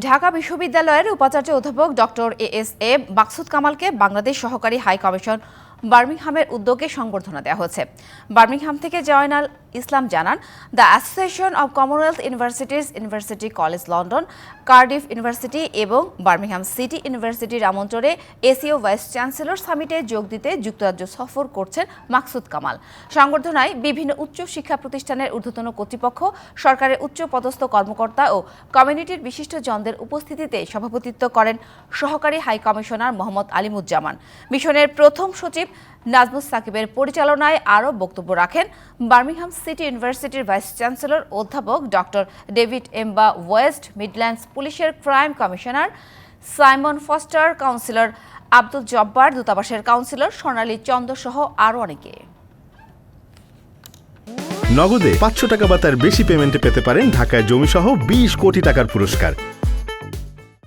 ঢাকা বিশ্ববিদ্যালয়ের উপাচার্য অধ্যাপক ডক্টর এ মাকসুদ কামালকে বাংলাদেশ সহকারী হাই কমিশন বার্মিংহামের উদ্যোগে সংবর্ধনা দেওয়া হয়েছে। বার্মিংহাম থেকে জয়নাল ইসলাম জানান, the association of Commonwealth universities, university college London, Cardiff university এবং বার্মিংহাম সিটি ইউনিভার্সিটির আমন্ত্রণে এসিও ভাইস চ্যান্সেলর সামিটে যোগ দিতে যুক্তরাজ্য সফর করছেন মাকসুদ কামাল। সংবর্ধনায় বিভিন্ন উচ্চ শিক্ষা প্রতিষ্ঠানের ঊর্ধ্বতন কর্তৃপক্ষ, সরকারের উচ্চ পদস্থ কর্মকর্তা ও কমিউনিটির বিশিষ্টজনদের উপস্থিতিতে সভাপতিত্ব করেন সহকারী হাই কমিশনার মোহাম্মদ আলিমুজ্জামান। মিশনের প্রথম সচিব নাজমুস সাকিবের পরিচালনায় আরও বক্তব্য রাখেন বার্মিংহাম সিটি ইউনিভার্সিটির ভাইস চ্যান্সেলর অধ্যাপক doctor David Mba, West Midlands পুলিশের crime commissioner Simon Foster, councillor Abdul Jabbar, দূতাবাসের কাউন্সিলর সোনালী চন্দ সহ আরও অনেকে। নগদে ৫০০ টাকা বা তার বেশি পেমেন্টে পেতে পারেন ঢাকায় জমিসহ ২০ কোটি টাকার পুরস্কার।